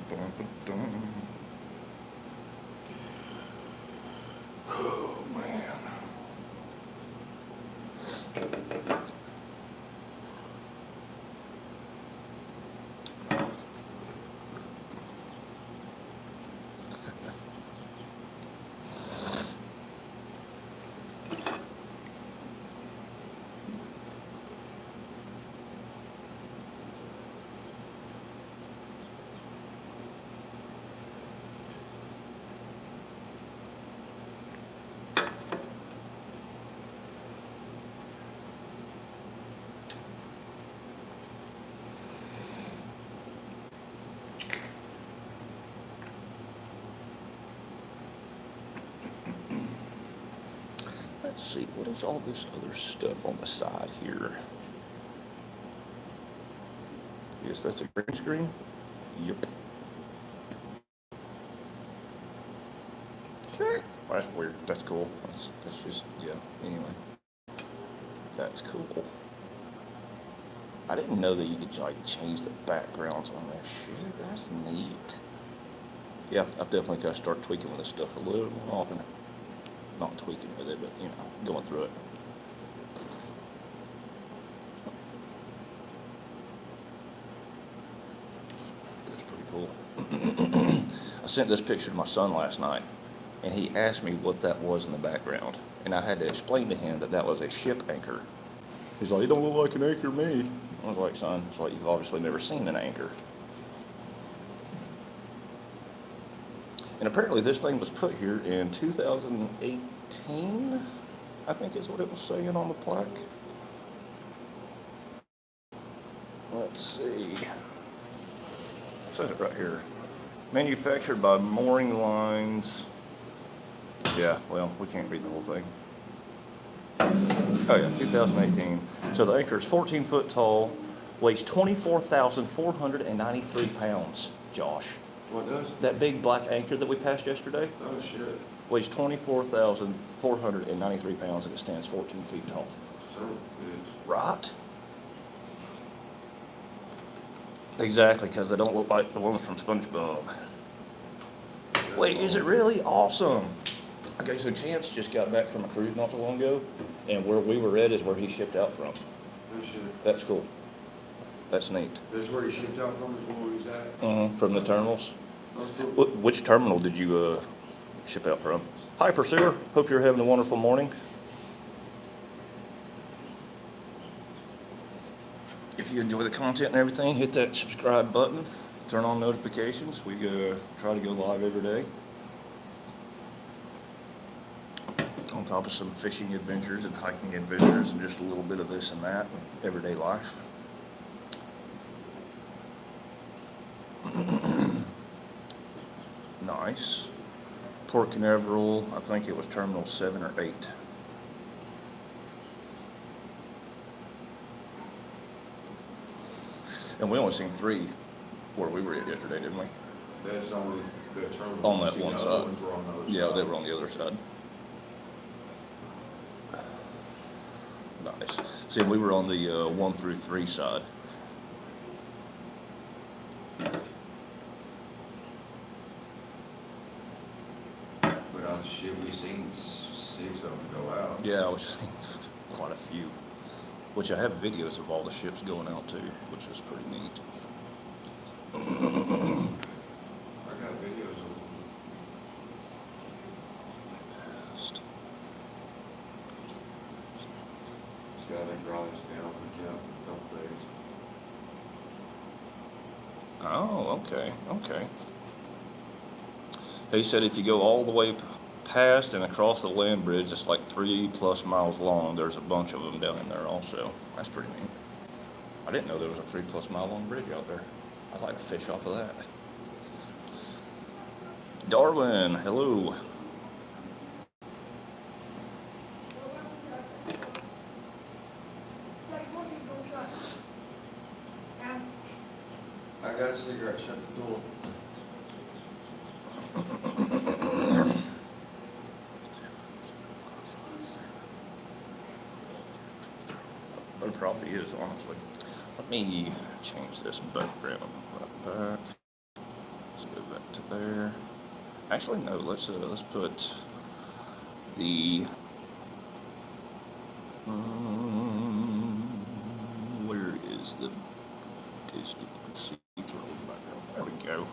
Dun, dun, dun. Oh man. Let's see, what is all this other stuff on the side here? Yes, that's a green screen. Yep. Okay. Well, that's weird. That's cool. That's just, yeah. Anyway, that's cool. I didn't know that you could like change the backgrounds on that shit. That's neat. Yeah, I've definitely got to start tweaking with this stuff a little more often. Not tweaking with it, but you know, going through it. It's pretty cool. I sent this picture to my son last night, and he asked me what that was in the background, and I had to explain to him that that was a ship anchor. He's like, "It don't look like an anchor to me." I was like, "Son, it's like you've obviously never seen an anchor." And apparently, this thing was put here in 2018. I think is what it was saying on the plaque. Let's see. It says it right here. Manufactured by Mooring Lines. Yeah, well, we can't read the whole thing. Oh yeah, 2018. So the anchor is 14 foot tall, weighs 24,493 pounds, Josh. What does? That big black anchor that we passed yesterday Oh, shit. weighs 24,493 pounds and it stands 14 feet tall. So, it's, Right? Exactly, because they don't look like the ones from SpongeBob. Wait, is it really? Awesome. Okay, so Chance just got back from a cruise not too long ago, and where we were at is where he shipped out from. oh, shit. That's cool. That's neat. That's where he shipped out from, is where he's at? From the terminals. That's cool. Which terminal did you ship out from? Hi, Pursuer. Hope you're having a wonderful morning. If you enjoy the content and everything, hit that subscribe button. Turn on notifications. We try to go live every day. On top of some fishing adventures and hiking adventures and just a little bit of this and that, everyday life. Nice. Port Canaveral, I think it was Terminal 7 or 8. And we only seen 3 where we were at yesterday, didn't we? That's only the terminal. On that See, one the side. other ones were on the other Yeah, side. they were on the other side. Nice. See, we were on the 1 through 3 side. But on the ship, we seen 6 of them go out. Yeah, which is quite a few. Which I have videos of all the ships going out too, which is pretty neat. I got videos of them. This guy that brought us down for camp a couple days. Oh, okay, okay. He said if you go all the way past and across the land bridge, it's like 3+ miles long. There's a bunch of them down in there also. That's pretty neat. I didn't know there was a 3+ mile long bridge out there. I'd like to fish off of that. Darwin, hello. I got a cigarette, shut the door. There probably is, honestly. Let me change this background right back. So to there. Actually, no. Let's put the. Where is the Disney Cathedral background? There we go.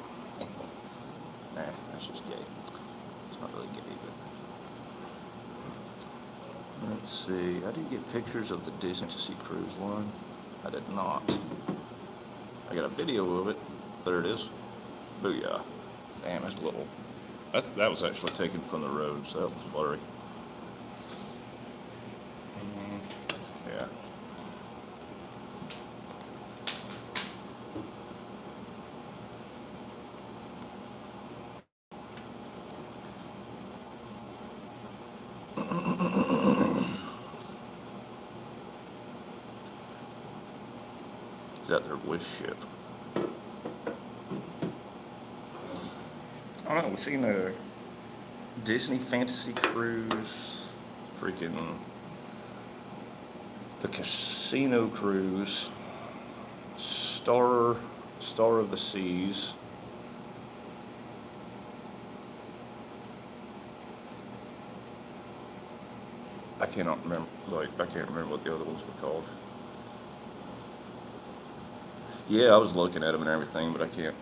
Nah, that's just gay. It's not really gay, but let's see. I didn't get pictures of the Disney Fantasy Cruise line. I did not. I got a video of it. There it is. Booyah. Damn, that's a little. That was actually taken from the road, so that was blurry. Yeah. Is that their wish ship? I don't know, we've seen a Disney Fantasy Cruise, freaking the Casino Cruise, Star of the Seas, I cannot remember, I can't remember what the other ones were called. Yeah, I was looking at them and everything, but I can't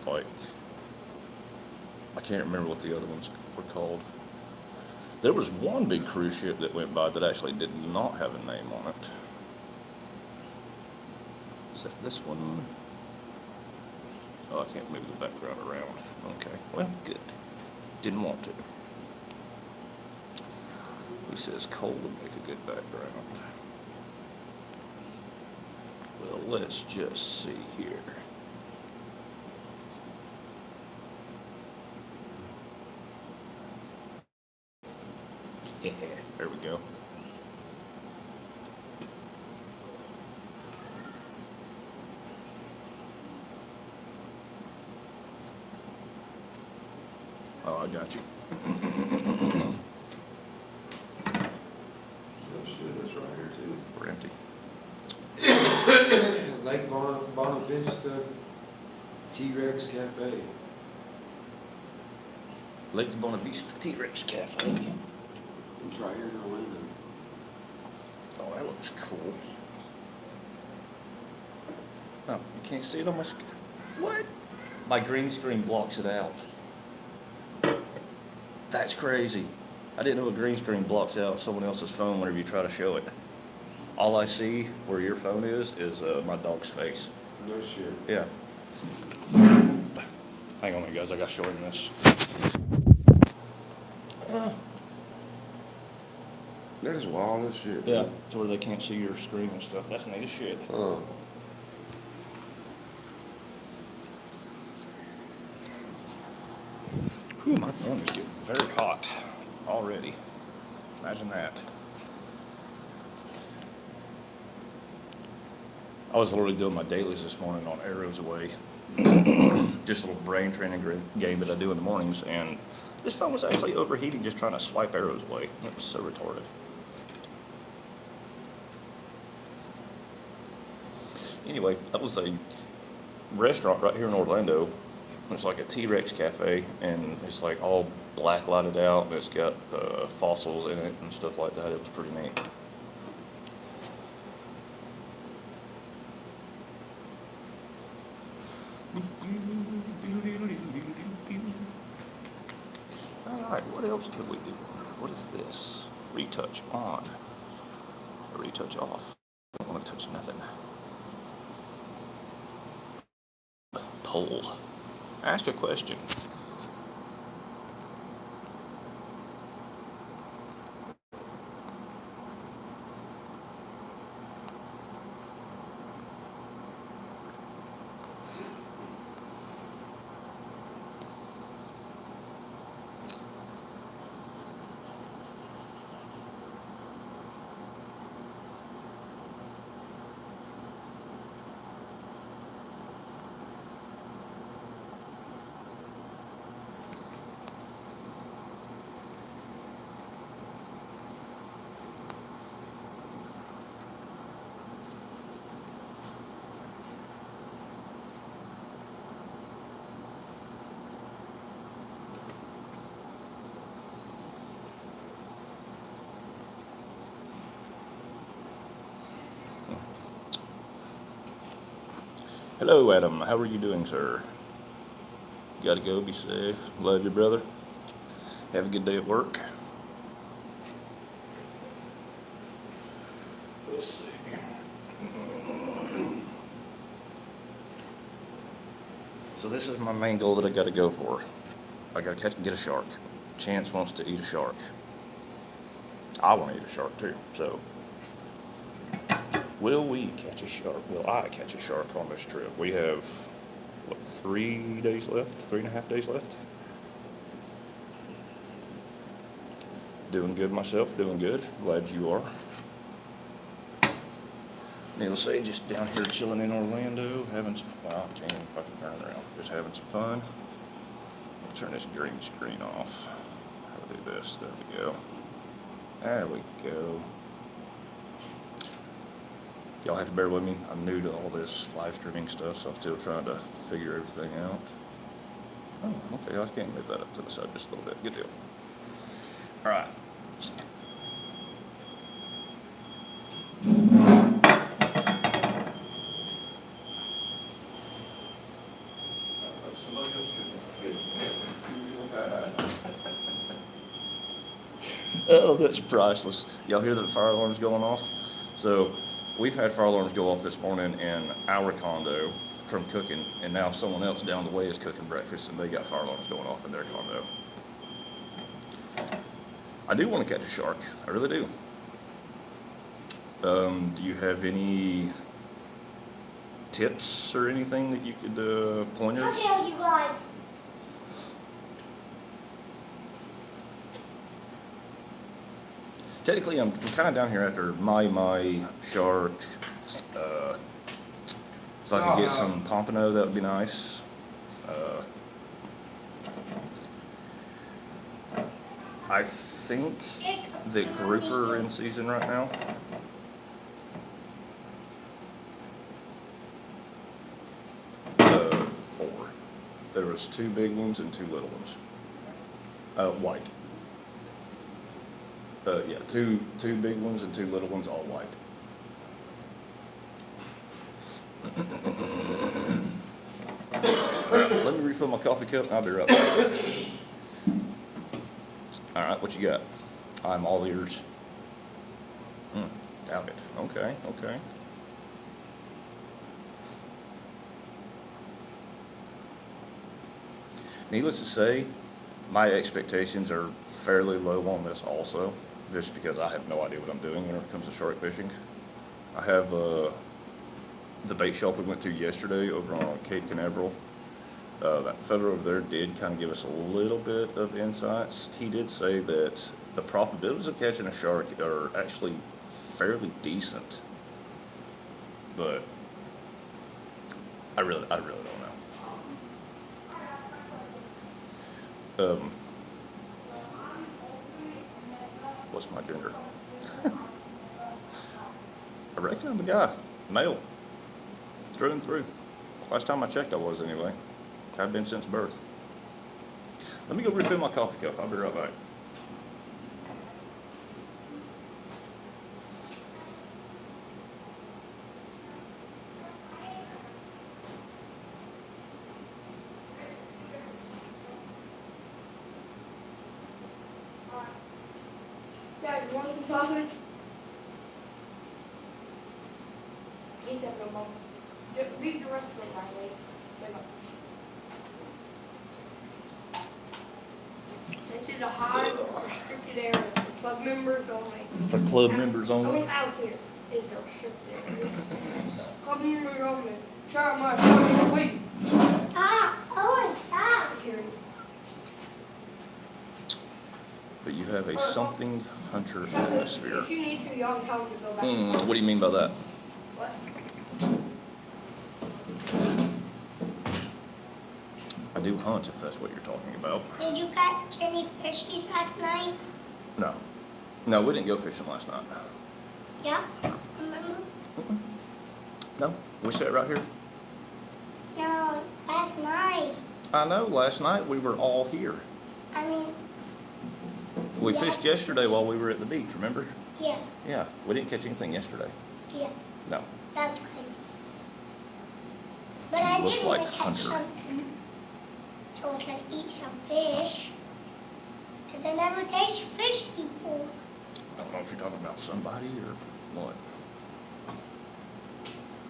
remember what the other ones were called. There was one big cruise ship that went by that actually did not have a name on it. Is that this one? Oh, I can't move the background around. Okay, well, good. Didn't want to. He says coal would make a good background. Well, let's just see here. Yeah, there we go. Oh, I got you. Oh shit, that's right here too. We're empty. Lake Bonavista T-Rex Cafe. Lake Bonavista T-Rex Cafe. It's right here in Orlando. Oh, that looks cool. Oh, you can't see it on my screen. What? My green screen blocks it out. That's crazy. I didn't know a green screen blocks out someone else's phone whenever you try to show it. All I see where your phone is my dog's face. No shit. Yeah. Hang on, you guys. I gotta show him this. That is wild as shit. Yeah, to where they can't see your screen and stuff. That's neat as shit. Whew, my phone is getting very hot already. Imagine that. I was literally doing my dailies this morning on Arrows Away. Just a little brain training game that I do in the mornings, and this phone was actually overheating just trying to swipe arrows away. It was so retarded. Anyway, that was a restaurant right here in Orlando. It's like a T-Rex cafe, and it's like all black lighted out, and it's got fossils in it and stuff like that. It was pretty neat. Alright, what else could we do? What is this? Retouch on. Retouch off. Don't want to touch nothing. Poll. Ask a question. Hello, Adam. How are you doing, sir? Gotta go. Be safe. Love you, brother. Have a good day at work. Let's see. So this is my main goal that I gotta go for. I gotta catch and get a shark. Chance wants to eat a shark. I want to eat a shark too. So, will we catch a shark? Will I catch a shark on this trip? We have, what, 3 days left? 3.5 days left? Doing good myself, doing good. Glad you are. Needless to say, just down here chilling in Orlando, having some, well, I can't even fucking turn around. Just having some fun. I'll turn this green screen off. How do I do this? There we go. There we go. Y'all have to bear with me. I'm new to all this live streaming stuff, so I'm still trying to figure everything out. Oh, okay, I can move that up to the side just a little bit. Good deal. All right. Oh, that's priceless. Y'all hear the fire alarms going off? So, we've had fire alarms go off this morning in our condo from cooking, and now someone else down the way is cooking breakfast, and they got fire alarms going off in their condo. I do want to catch a shark. I really do. Do you have any tips or anything that you could, pointers? I'll tell you guys. Technically, I'm kind of down here after my shark. If I could get some pompano, that would be nice. I think that grouper are in season right now. Four. There was 2 big ones and 2 little ones. White. Yeah, two big ones and 2 little ones, all white. Alright, let me refill my coffee cup and I'll be right back. Alright, what you got? I'm all ears. Doubt it. Okay, okay. Needless to say, my expectations are fairly low on this also, just because I have no idea what I'm doing when it comes to shark fishing. I have the bait shop we went to yesterday over on Cape Canaveral. That fellow over there did kind of give us a little bit of insights. He did say that the probabilities of catching a shark are actually fairly decent, but I really don't know. What's my gender? I reckon I'm a guy. Male. Through and through. Last time I checked I was anyway. I've been since birth. Let me go refill my coffee cup. I'll be right back. Dad, you want some sausage? He said no, Mom. Leave the rest of it, by the way. This is a hot, restricted area for club members only. For club members only? Only out here is a restricted area. Club members only. Sorry, my son, please. Stop. Owen, stop. Security. But you have a something hunter atmosphere. If you need to, y'all can tell him to go back. What do you mean by that? What? I do hunt, if that's what you're talking about. Did you catch any fishies last night? No. No, we didn't go fishing last night. Yeah? Remember? No, we sat right here. No, last night. I know, last night we were all here. I mean, We yes. fished yesterday while we were at the beach, remember? Yeah, Yeah, we didn't catch anything yesterday. yeah. No. That was crazy. But I look did like want to catch Hunter. something so I could eat some fish. Because I never tasted fish before. I don't know if you're talking about somebody or what.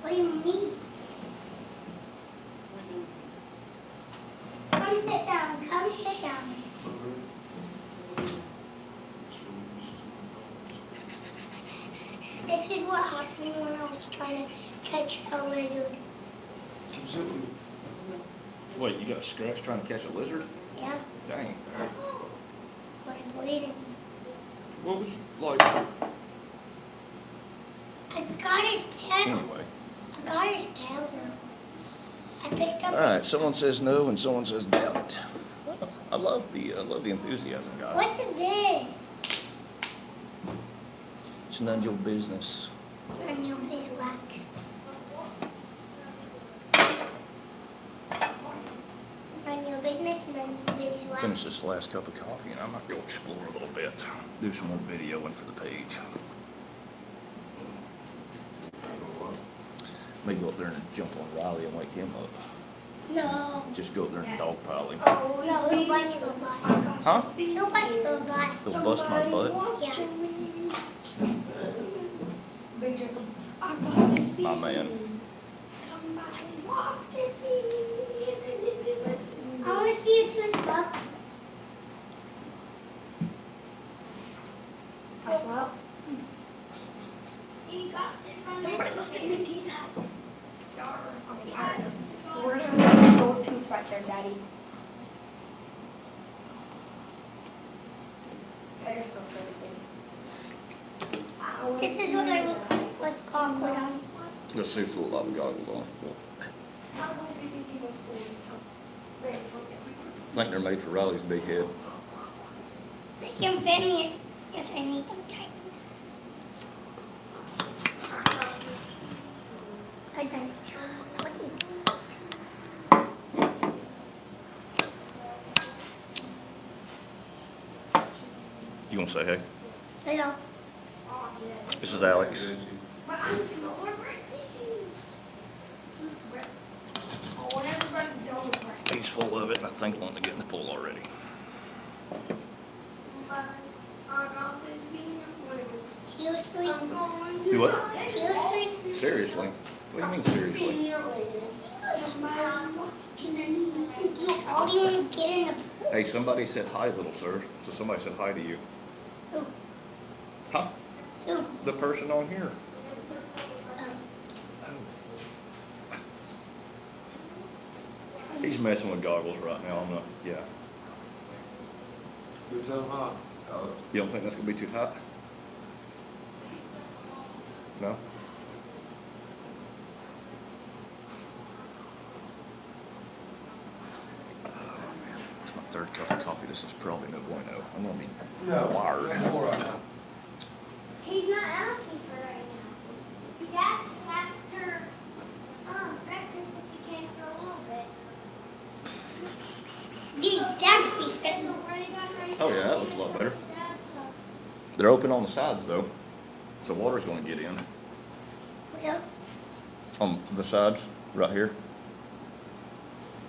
What do you mean? Come sit down. Come sit down. This is what happened when I was trying to catch a lizard. Wait, you got a scratch trying to catch a lizard? Yeah, Dang. I was bleeding. What was like? I got his tail. Anyway. I got his tail though. I picked up All right. his Someone says no, and someone says doubt it. I love the enthusiasm, guys. What's this? It's none of your business. None of your beeswax. None of your business, none of your beeswax. Finish this last cup of coffee, and I might go explore a little bit. Do some more videoing for the page. May go up there and jump on Riley and wake him up. No. Just go up there and dogpile him. No, he'll bust your butt. Huh? He'll bust your butt. He'll bust my butt? Yeah. My man. I want to see you twin buck. You got it from Somebody must get your teeth out. We're gonna have gold tooth right there, Daddy. I just feel so the same. This is what I look like with goggles on. Let's see if a lot of goggles on. I think they're made for Riley's big head. They can fit me. Yes, I need them tight. I done it. You gonna say hey? Hello. This is Alex. But I'm slower, I want everybody to know. He's full of it, and I think wanting to get in the pool already. Seriously? Do what? Seriously? Seriously? What do you mean seriously? How do you want to get in the pool? Hey, somebody said hi, little sir. So somebody said hi to you. Who? Huh? Who? The person on here. He's messing with goggles right now. I'm not. Yeah. You tell him hot. You don't think that's gonna be too tight? No. Oh man, it's my third cup of coffee. This is probably no bueno. I'm gonna be wired. No more right now. He's not asking for it right now. He's asking after breakfast if he can for a little bit. These definitely fit. Oh yeah, that looks a lot better. They're open on the sides though, so water's gonna get in. Yeah. On the sides, right here.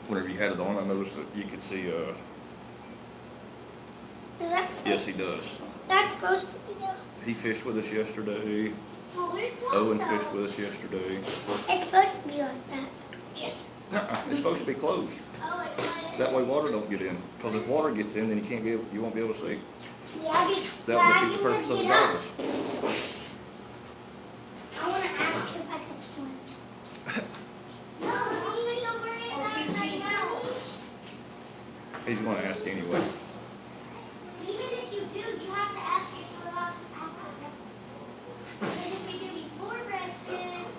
Whenever you had it on, I noticed that you could see. Is that Yes, he does. that's supposed to be done? He fished with us yesterday. Well, it's Owen fished with us yesterday. It's supposed to be like that. Yes. It's supposed to be closed. That way water don't get in. Because if water gets in, then you won't be able to see. Yeah, just That would defeat the purpose of the goggles. I want to ask if I could swim. No, don't worry about it right now. He's going to ask anyway. Even if you do, you have to ask if we're allowed to after that. Because if we do before breakfast,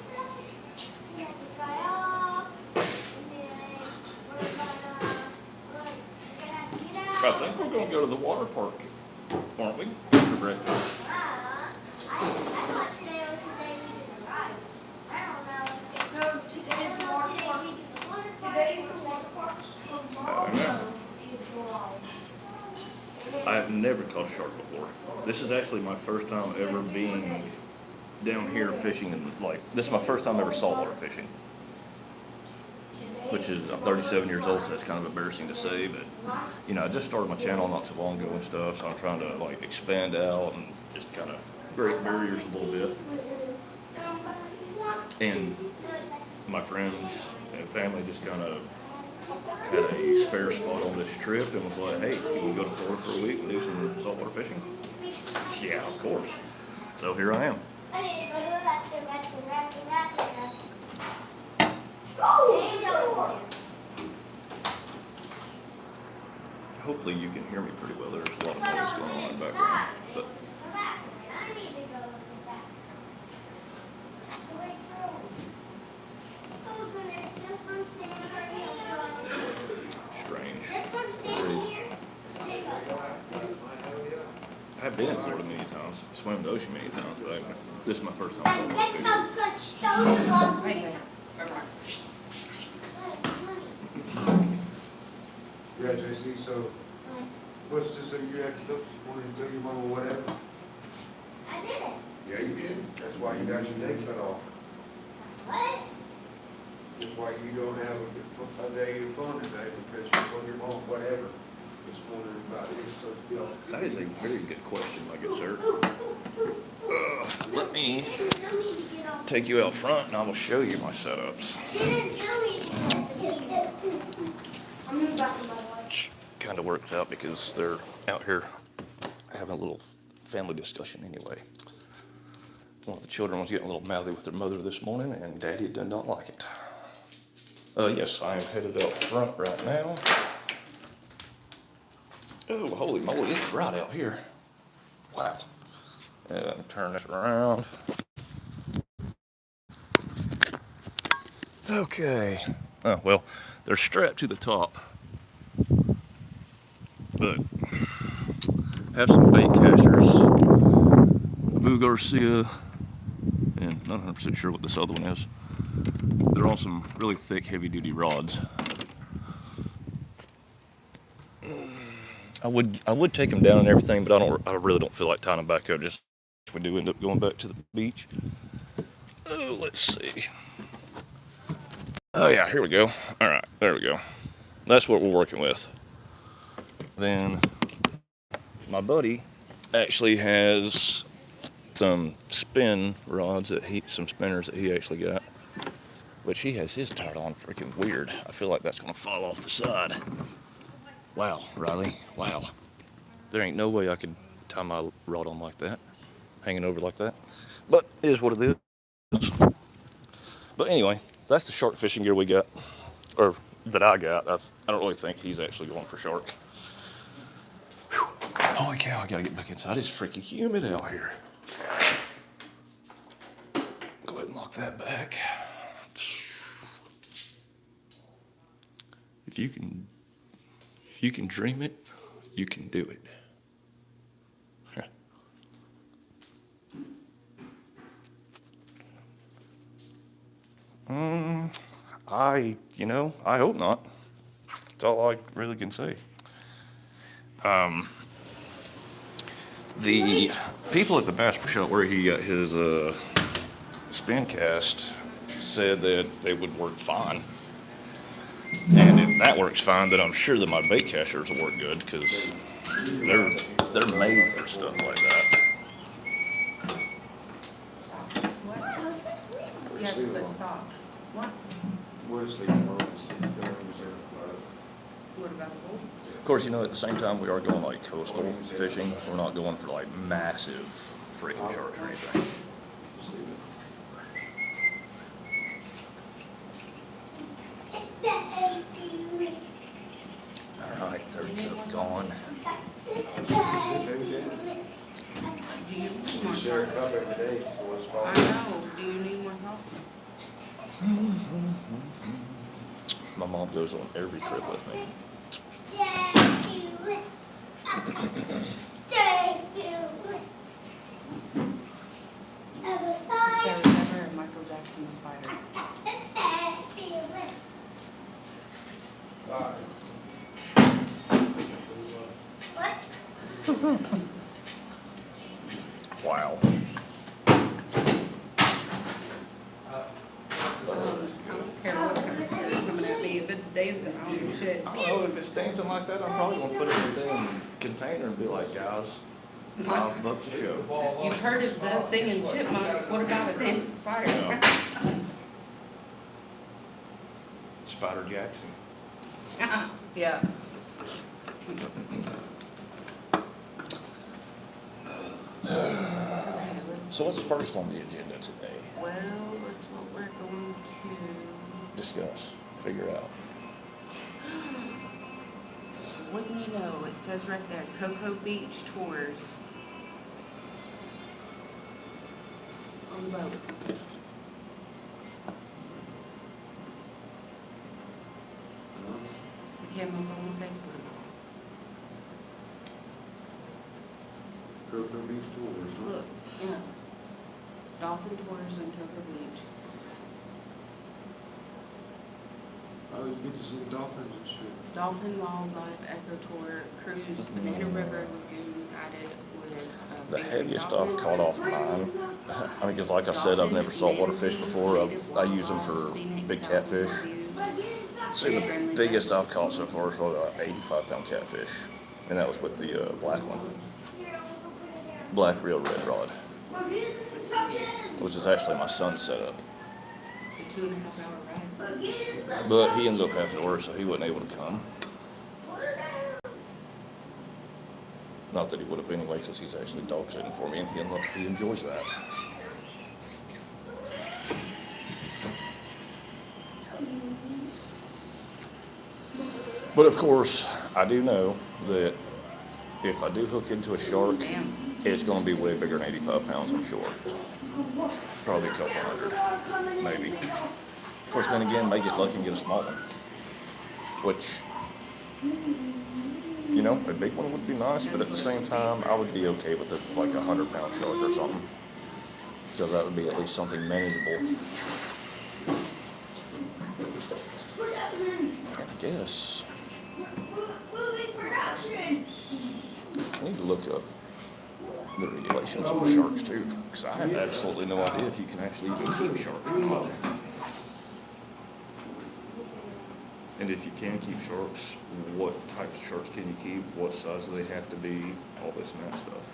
we have to dry off, and then we're gonna have to get out. I think we're going to go to the water park, aren't we? For breakfast. I thought today was the day we did the rides. I don't know if No, today is the water park. we do the water park. Today is the water park. I don't know. I have never caught a shark before. This is actually my first time ever being down here fishing, and like this is my first time ever saltwater fishing. which is, I'm 37 years old, so that's kind of embarrassing to say, but, I just started my channel not too long ago and stuff, so I'm trying to, like, expand out and just kind of break barriers a little bit. And my friends and family just kind of had a spare spot on this trip and was like, hey, you want to go to Florida for a week and do some saltwater fishing? Yeah, of course. So here I am. Hopefully you can hear me pretty well. There's a lot of noise going on in the background. But strange. I've been in Florida many times, swam the ocean many times, but this is my first time. Yeah, JC, so what's this that you have to look this morning and tell your mama whatever? I did it. Yeah, you did. That's why you got your day cut off. What? That's why you don't have a day of fun today because you told your mom whatever this morning about it. So, That is a very good question, my good sir. Let me You didn't tell me to get off. take you out front and I will show you my setups. You didn't tell me to get off the table. I'm in the bathroom, by the way. Kind of works out because they're out here having a little family discussion anyway. One of the children was getting a little mouthy with their mother this morning, and Daddy did not like it. Yes, I am headed out front right now. Oh, holy moly, it's bright out here. Wow. And turn this around. Okay. Oh, well, they're strapped to the top. But have some bait casters, Boo Garcia, and not 100% sure what this other one is. They're on some really thick, heavy-duty rods. I would take them down and everything, but I really don't feel like tying them back up. Just if we do end up going back to the beach. Oh, let's see. Oh yeah, here we go. All right, there we go. That's what we're working with. Then my buddy actually has some spin rods some spinners that he actually got, which he has his tied on freaking weird. I feel like that's gonna fall off the side. Wow, Riley, wow. There ain't no way I could tie my rod on like that, hanging over like that. But it is what it is. But anyway, that's the shark fishing gear we got, or that I got. I don't really think he's actually going for sharks. Whew. Holy cow, I gotta get back inside. It's freaking humid out here. Go ahead and lock that back. If you can dream it, you can do it. I hope not. That's all I really can say. The people at the Bass Pro Shop where he got his spin cast said that they would work fine. And if that works fine, then I'm sure that my bait casters will work good because they're made for stuff like that. What? Yes, but stop. What? where's the guns What about the boat? Of course, at the same time we are going like coastal fishing. We're not going for like massive freaking sharks or anything. All right, third cup gone. Do you need You more share a coffee? cup every day for what's I possible. know. Do you need more coffee? My mom goes on every trip with me. There was never a Michael Jackson spider. All right. Wow. I don't care what kind of spider coming at me. If dancing, I don't know shit. I don't know if it's dancing like that. I'm probably gonna put it in a damn container and be like, guys, $5 a show. You've heard of them singing chipmunks, what about a dancing spider? Yeah. Spider Jackson. Yeah. So what's first on the agenda today? Well, that's what we're going to. Discuss, figure out. Wouldn't you know, it says right there, Cocoa Beach Tours. On the boat. It came up on Facebook. Cocoa Beach Tours, huh? Look, yeah. Dolphin Tours in Cocoa Beach. Oh, you get to see the dolphins and shit. Dolphin Wildlife Echo Tour, cruise, Banana River Lagoon guided with. The heaviest I've caught off mine, I mean, cause like I said, I've never saltwater fished before. I use them for big catfish. So the biggest I've caught so far is probably an 85-pound catfish, and that was with the black one, black reel red rod, which is actually my son's setup. A 2.5-hour ride. But he ended up having to work, so he wasn't able to come. Not that he would have anyway, because he's actually dog sitting for me, and he enjoys that. But of course, I do know that if I do hook into a shark, it's going to be way bigger than 85 pounds, I'm sure. Probably a couple hundred, maybe. Of course, then again, may get lucky and get a small one. Which, you know, a big one would be nice, but at the same time, I would be okay with like a 100-pound shark or something. So that would be at least something manageable. And I guess I need to look up the regulations on sharks too, because I have absolutely no idea if you can actually even keep sharks or not. And if you can keep sharks, what types of sharks can you keep? What size do they have to be? All this and that stuff.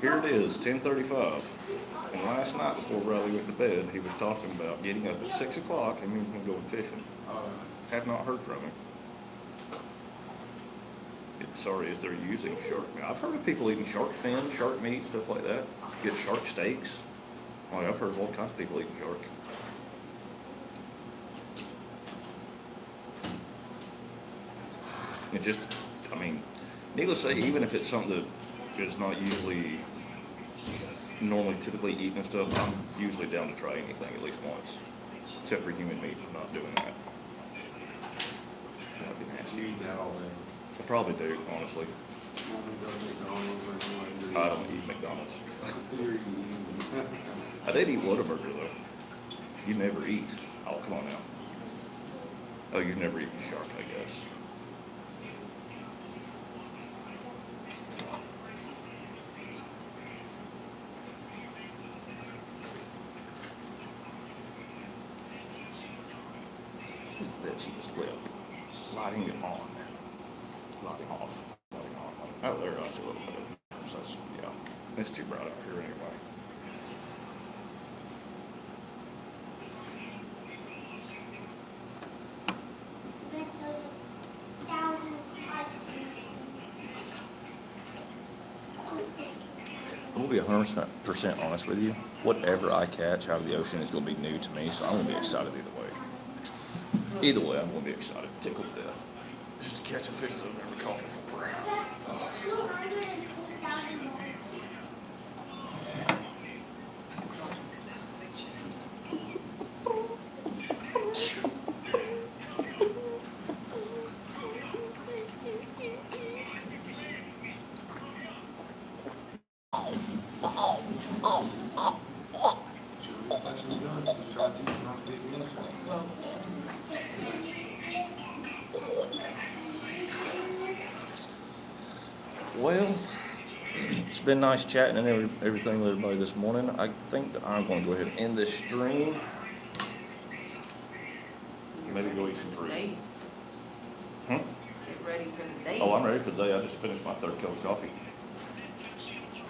Here it is, 10:35. And last night before Riley went to bed, he was talking about getting up at 6 o'clock and me and him going fishing. Have not heard from him. Sorry, is they're using shark meat. I've heard of people eating shark fin, shark meat, stuff like that. Get shark steaks. Like, I've heard of all kinds of people eating shark. It just, I mean, needless to say, even if it's something that is not usually normally typically eaten and stuff, I'm usually down to try anything at least once. Except for human meat, I'm not doing that. That'd be nasty. You eat that all day. I probably do, honestly. I don't eat McDonald's. I did eat Whataburger though. You never eat. Oh, come on now. Oh, you've never eaten shark, I guess. What is this lip? Lighting it on. Lighting off. Lighting on. Oh, there, I see a little bit of it. So that's, yeah. It's too bright out here anyway. I'm gonna be 100% honest with you. Whatever I catch out of the ocean is gonna be new to me, so I'm gonna be excited either way. Either way, I'm gonna be excited, tickled to death, just to catch a fish that I've never caught before. been nice chatting and everything with everybody this morning. I think that I'm going to go ahead and end this stream. Maybe go eat some fruit. Day. Hmm? Get ready for the day. Oh, I'm ready for the day. I just finished my third cup of coffee.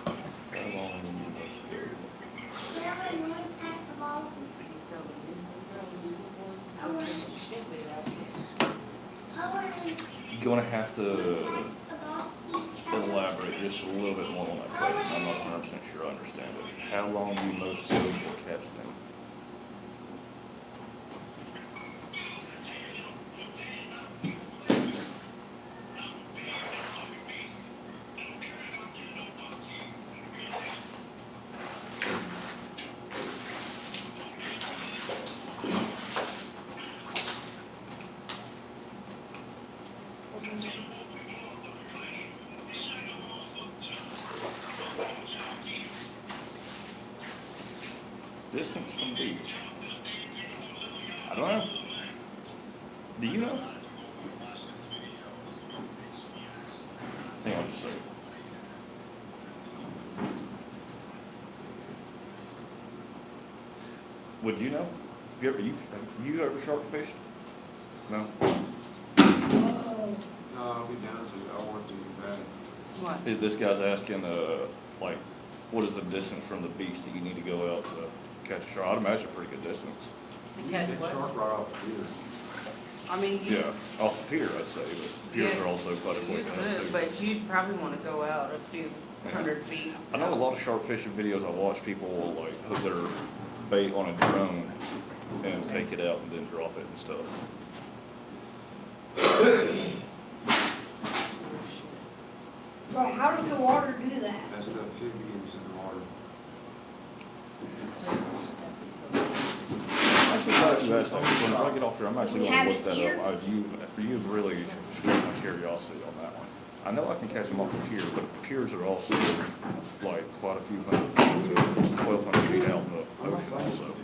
How long do you guys go? Whenever you want to pass the ball, I want to You're going to have to pass the ball each other. elaborate just a little bit more on that question. I'm not 100% sure I understand it. How long do most dogs will catch them? Distance from beach. I don't know. Do you know? Hang on just a second. Would you know? Have you ever shark fished? No? No, I'll be down to, I want to do that. What? This guy's asking, like, what is the distance from the beach that you need to go out to catch a shark? I'd imagine a pretty good distance. To You catch can what? shark right off the pier. I mean, you. Yeah, off the pier, I'd say, but piers Yeah. are also quite a You way down could, too. but you'd probably wanna go out a few hundred feet. I know a lot of shark fishing videos I watch, people will like hook their bait on a drone and take it out and then drop it and stuff. Right, how does the water do that? That's the amphibians in the water. I'm actually glad you asked that, because when I get off here, I'm actually We gonna have look it that here. up. You've really struck my curiosity on that one. I know I can catch them off the pier, but piers are also like quite a few hundred feet to 1,200 feet out in the ocean also.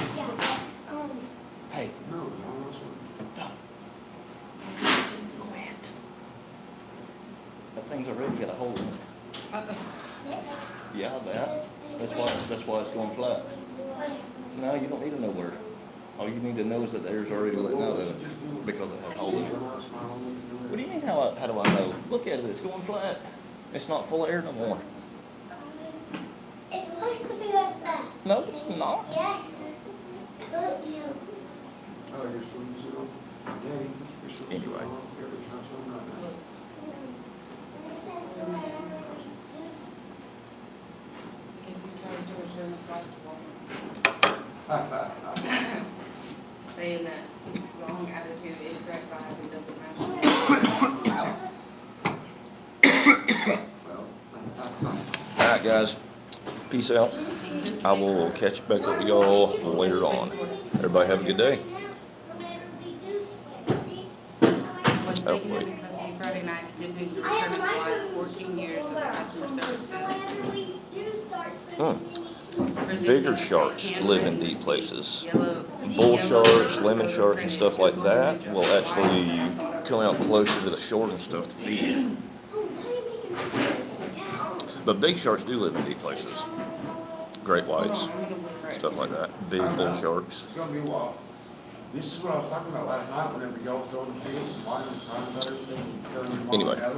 Yeah. Hey, No, no, that's what. quit. That thing's already got a hole in it. This. Yeah, that's why it's going flat. No, you don't need to know where. All you need to know is that the air's already letting out of it because it has a hole in it. What do you mean, how do I know? Look at it, it's going flat. It's not full of air no more. It's supposed to be like that. No, it's not. Yes. But you. Oh, your swimming suit on? Yeah, you can keep your swimming suit Anyway. on. Yeah, but you're not swimming right now. Saying that wrong attitude is correct vibe, it doesn't match. Well, Alright, guys. Peace out. I will catch back up with y'all later on. Everybody have a good day. Was Oh, taken wait. into custody Friday night, convicted of returning to life 14 years as a customer service. Bigger sharks live in deep places. Bull sharks, lemon sharks, and stuff like that will actually come out closer to the shore and stuff to feed. But big sharks do live in deep places. Great whites, stuff like that. Big bull sharks. it's gonna be a while. This is what I was talking about last night, whenever y'all was throwing the field, and why, and trying about everything, and telling your mom, Anyway. Dad,